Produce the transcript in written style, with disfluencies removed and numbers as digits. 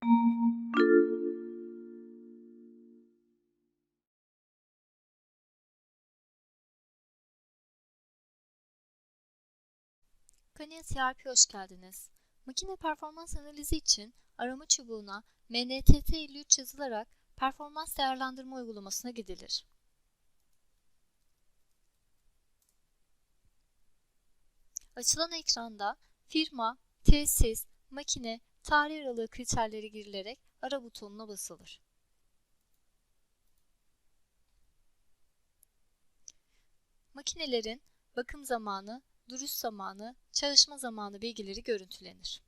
Kaniye CRP'ye hoş geldiniz. Makine performans analizi için arama çubuğuna MNTT53 yazılarak performans değerlendirme uygulamasına gidilir. Açılan ekranda firma, tesis, makine, tarih aralığı kriterleri girilerek ara butonuna basılır. Makinelerin bakım zamanı, duruş zamanı, çalışma zamanı bilgileri görüntülenir.